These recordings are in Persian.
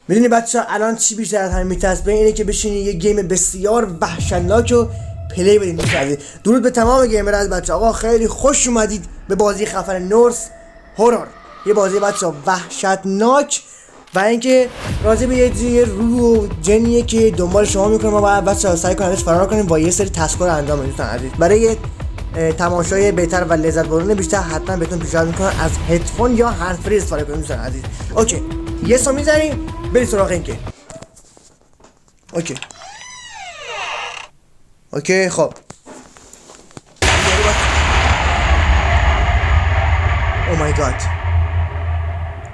میدونی بچه ها الان چی بیشتر از همه میترسه اینه که بشینی یه گیم بسیار وحشتناک رو پلی بدین. درود به تمام گیمر از بچه آقا، خیلی خوش اومدید به بازی خفن نورس هورور. یه بازی بچه ها وحشتناک و اینکه راضی به یه روح و جنیه که دنبال شما میکنه و باید بچه ها سعی کنید ازش فرار کنیم و یه سری تسکا رو انجام بدید. عزیز برای تماشای بهتر و لذت بردن بیشتر حتما بهتون پیشنهاد میکنم از هدفون یا هندفری استفاده کنید دوستان عزیز. اوکی یه سو میزنیم برید سراغ این که اوکی خب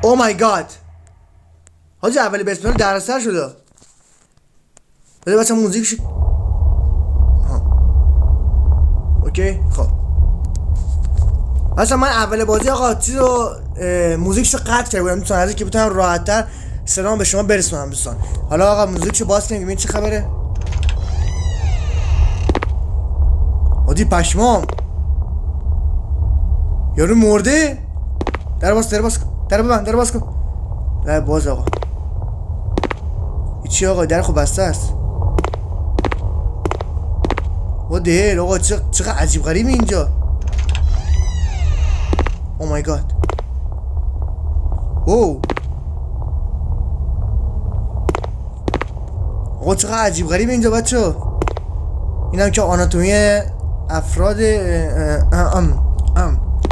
او مای گاد حاجی اولی بسم الله درستر شده. بده بچه موزیک شد. اوکی خب اصلا من اول بازی آقا چیز رو موزیکشو قطع کرده بودم دوستان عزیز که بتونم راحت‌تر سلام به شما برسونم دوستان. حالا آقا موزیکشو باز کنیم ببین چه خبره. عادی پشمام یارو مرده. در باز در باز کن در باز آقا. چی آقا در خب بسته است. و ده آقا چقدر عجیب غریبه اینجا. او مای گاد او آقا چقدر عجیب غریبه اینجا بچه. اینم که آناتومی افراد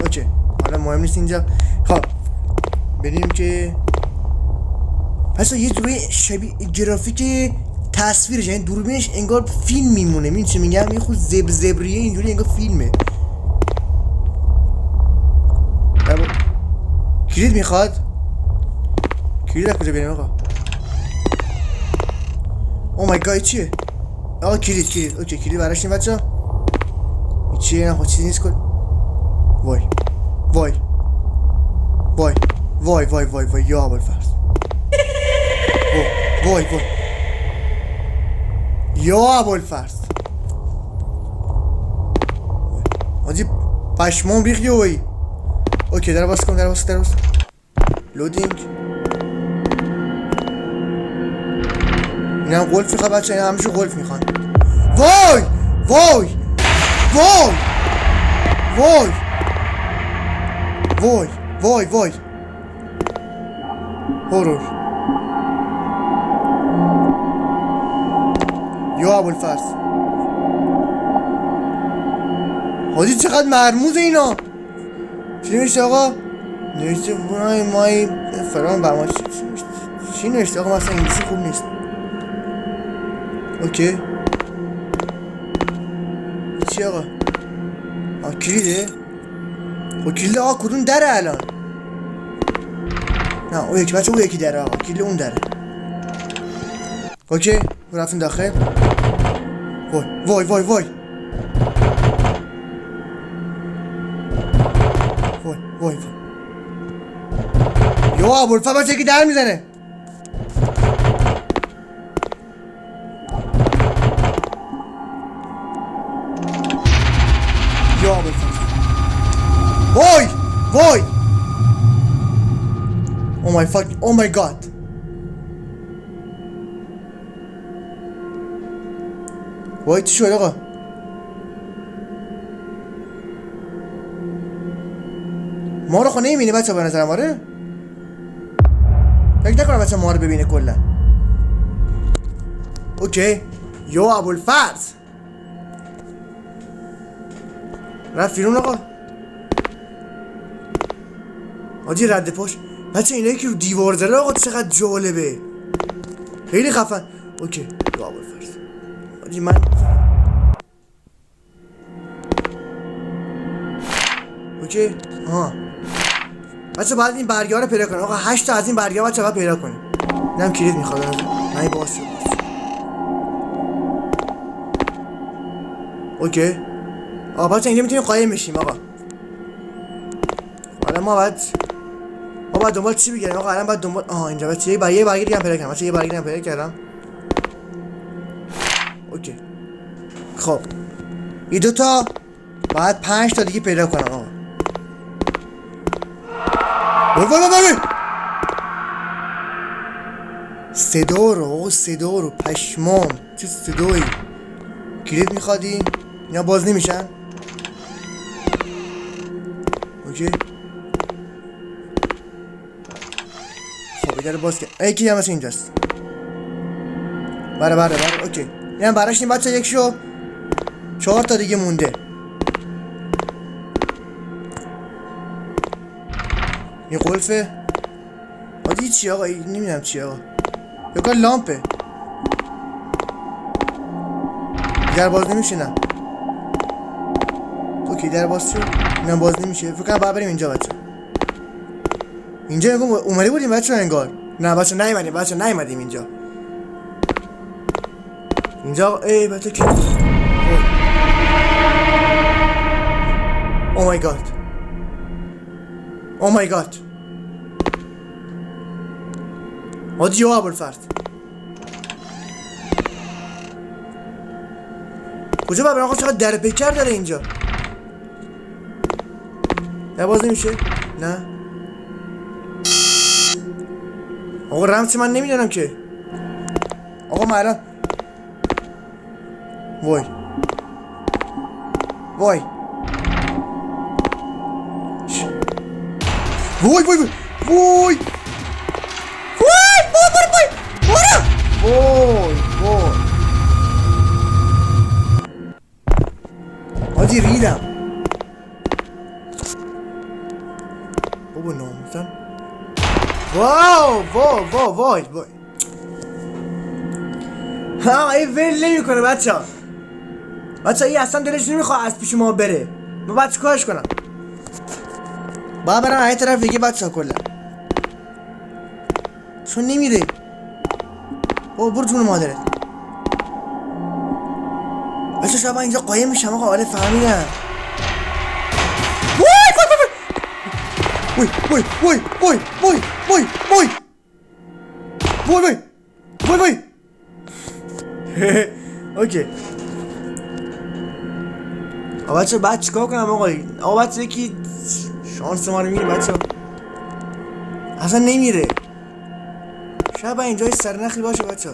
اوکی حالا مهم نیست اینجا. خب بریم که پس یه جوری شبیه گرافیک تصویرش یعنی دوربینش انگار فیلم میمونه. میدونی چی میگم؟ یه خود زبریه اینجوری انگار فیلمه. کلید میخواد. کلید از کجا بریم آقا؟ او مای گاد چیه؟ آقا کلید اوکی کلید براش این بچه ها چیه؟ نه خود چیزی نیست کن. وای یا ابوالفضل وای یا ابوالفضل آجی پشمام ریخ یه وای. اوکی در باز کن لودینگ. این هم گلف میخواد بچه این همشو گلف میخوان. وای هورور یا ابوالفضل. حاجی چقدر مرموز اینا. چی نوشته آقا؟ نوشته مای فرام بر ما چی نوشته آقا؟ مثلا انگلیسی خوب نیست. اوکی چی آقا؟ کلیده؟ کلید آقا کدوم دره الان؟ نه اون یکی بچه اون یکی دره آقا کلید اون دره. اوکی رفتیم داخل. وای یا ابوالفضل بچه یکی در میزنه. یا ابوالفضل وای او مای گاد. وای چی شد آقا؟ ما رو خونه نمیبینه بچه به نظرم. آره فکر نکنم بچه ما رو ببینه کلا. اوکی یا ابوالفضل رفت بیرون آقا. آجی رد پاش بچه اینایی که رو دیوار زده آقا چقدر جالبه خیلی خفن. اوکی یا ابوالفضل آجی من اوکی بچه باید این برگه ها رو پیدا کنیم آقا. 8 تا از این برگه ها بچه باید پیدا کنیم. اینم کلید میخواد نه باز شد. اوکی آقا بچه اینجا میتونیم قایم بشیم آقا. حالا ما باید دنبال چی بگیریم آقا؟ الان باید دنبال اینجا بچه یه برگه دیگه هم پیدا کردم بچه. یه برگه دیگه هم پیدا کردم. اوکی خب این دوتا باید 5 تا دیگه پیدا کنم آقا. صدا رو آقا، صدا رو پشمام، چه صدایی. کلید میخوادی؟ اینا باز نمیشن. اوکی خب ایده رو باز کرد. یکی هم مثل اینجاست. بره اوکی. اینم براشتیم بچه. یک شو 4 تا دیگه مونده. این قلفه آدی چیه آقا؟ نمیدونم چیه آقا. یا کار لامپه. در باز نمیشه. نه اوکی در باز شد. اینم باز نمیشه. فکر کنم باید بریم اینجا بچه. اینجا نگم اومده بودیم بچه انگار. نه بچه نیومدیم. بچه نیومدیم اینجا. اینجا ای بچه که او مای گاد. او مای گاد. هادی یا ابوالفرد کجا بابا؟ آقا چقدر در پیکر داره اینجا. در باز نمیشه. نه آقا رمز من نمیدونم که. آقا من الان وای وای وای وای وای وای حاجی ریدم بابا ناموسن. وای ها ای ول نمی کنه بچه ای اصلا دلش نمیخواد از پیش ما بره. ما باید چیکارش کنم؟ باید برم این طرف دیگه بچه ها. کلا چون نمیره. بابا برو جون مادرت. بچه شاید اینجا قایم میشم آقا. آره فهمیدم. وای اوکی آقا بچه بعد چیکار کنم آقا بچه یکی شانس ما رو میره بچه. اصلا نمیره. شاید با اینجای سرنخی باشه بچه.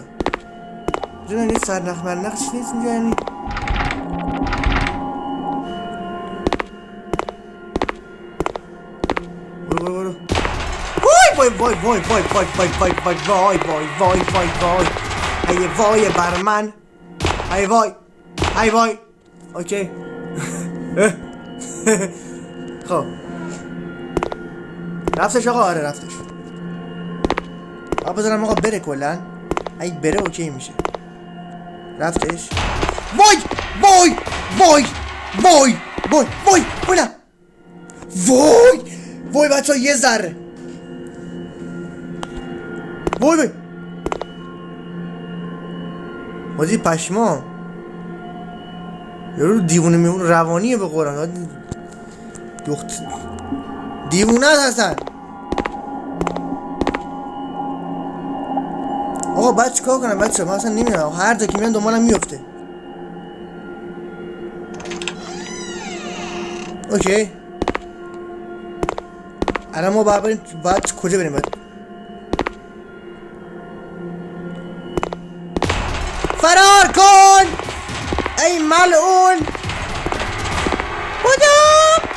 جون این سرنخ مرنخ چی نیست اینجا یعنی. برو وای ای وای بر من. ای وای اوکی خب رفتش آقا. آره رفتش. آقا بذارم آقا بره کلن. اگه بره اوکی میشه. رفتش. وای بچه ها یه ذره. وای حاجی پشما. یارو دیوونه میمون روانیه به قرآن. دیوونه هستن آقا. بعد چیکار کنم بچه؟ من اصلا نمیدونم. هر جا که میان دنبالم میفته. اوکی الان ما باید بریم. بعد کجا بریم؟ باید فرار کن ای ملعون. بودم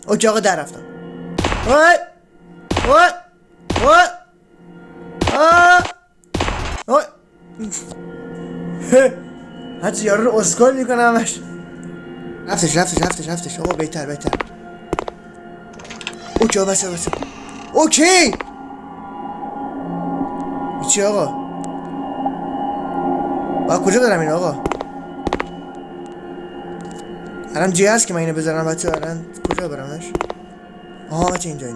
اوکی آقا در رفتم. حتی یارو رو اسکال میکنه همش. رفتش آقا. بهتر اوکی بس اوکی چی آقا؟ باید کجا برم این آقا؟ الان جی هست که من اینو بذارم بچه. الان کجا برمش؟ آها بچه اینجا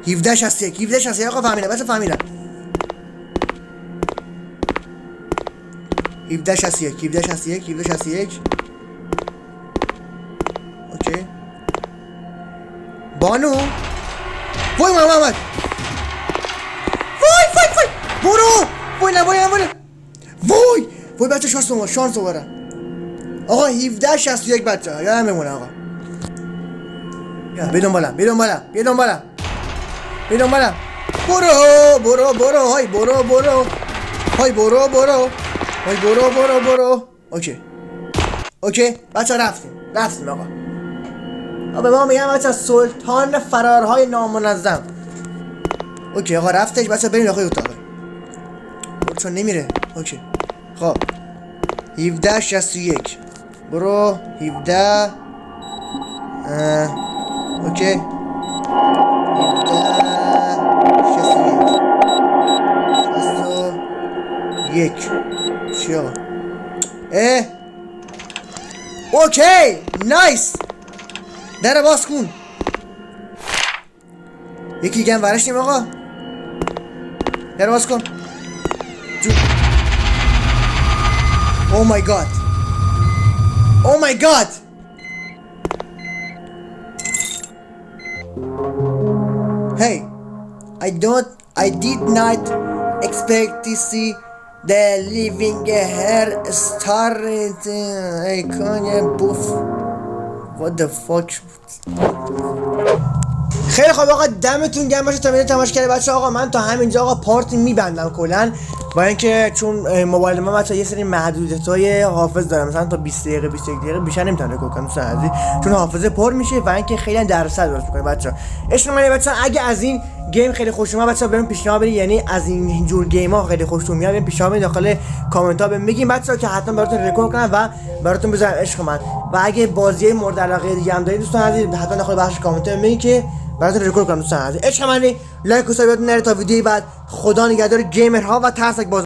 1761 آقا. فهمیدم بچه فهمیدم. 1761 اوکی. بانو وای محمد. وای برو. وای بچه شانس آورم آقا. 1761 بچه یادم بمونه آقا. بیا دنبالم برو اوکی بچه رفتیم آقا به ما میگن بچه سلطان فرارهای نامنظم. اوکی آقا رفتش بچه بریم داخل اتاقه چون نمیره. اوکی خب 1761 برو 17 اوکی 1761 چی آقا اوکی نایس در باز کن. یکی دیگه هم ورش نیم آقا در باز کن. Oh my god. Hey, I did not expect to see the living hair starting. I can't boof. What the fuck? خیلی خوب آقا دمتون گرم باشه تا ویدیو تماشا کردید بچه. آقا من تا همینجا آقا پارت میبندم کلا، با اینکه چون موبایل من بچه یه سری محدودیت‌های حافظ داره، مثلا تا 20 دقیقه 21 دقیقه بیشتر نمیتونه رکورد کنه دوستان عزیز، چون حافظه پر میشه و اینکه خیلی درصد درست میکنه بچه. عشق منه بچه. اگه از این گیم خیلی خوشتون اومد بچه بهم پیشنهاد بدید، یعنی از این جور گیم ها خیلی خوشتون میاد بهم پیشنهاد بدید داخل کامنت ها بهم بگین بچه که حتما براتون رکورد کنم و براتون بذارم. عشق من. و اگه بازی مورد علاقه دیگه هم دارید دوستان عزیز حتما داخل بخش کامنت ها بگین که براتون رکورد کنم دوستان عزیز. عشق منی. لایک و سابسکرایب نره تا ویدیوی بعد. خدا نگهدار گیمرها و ترسک باز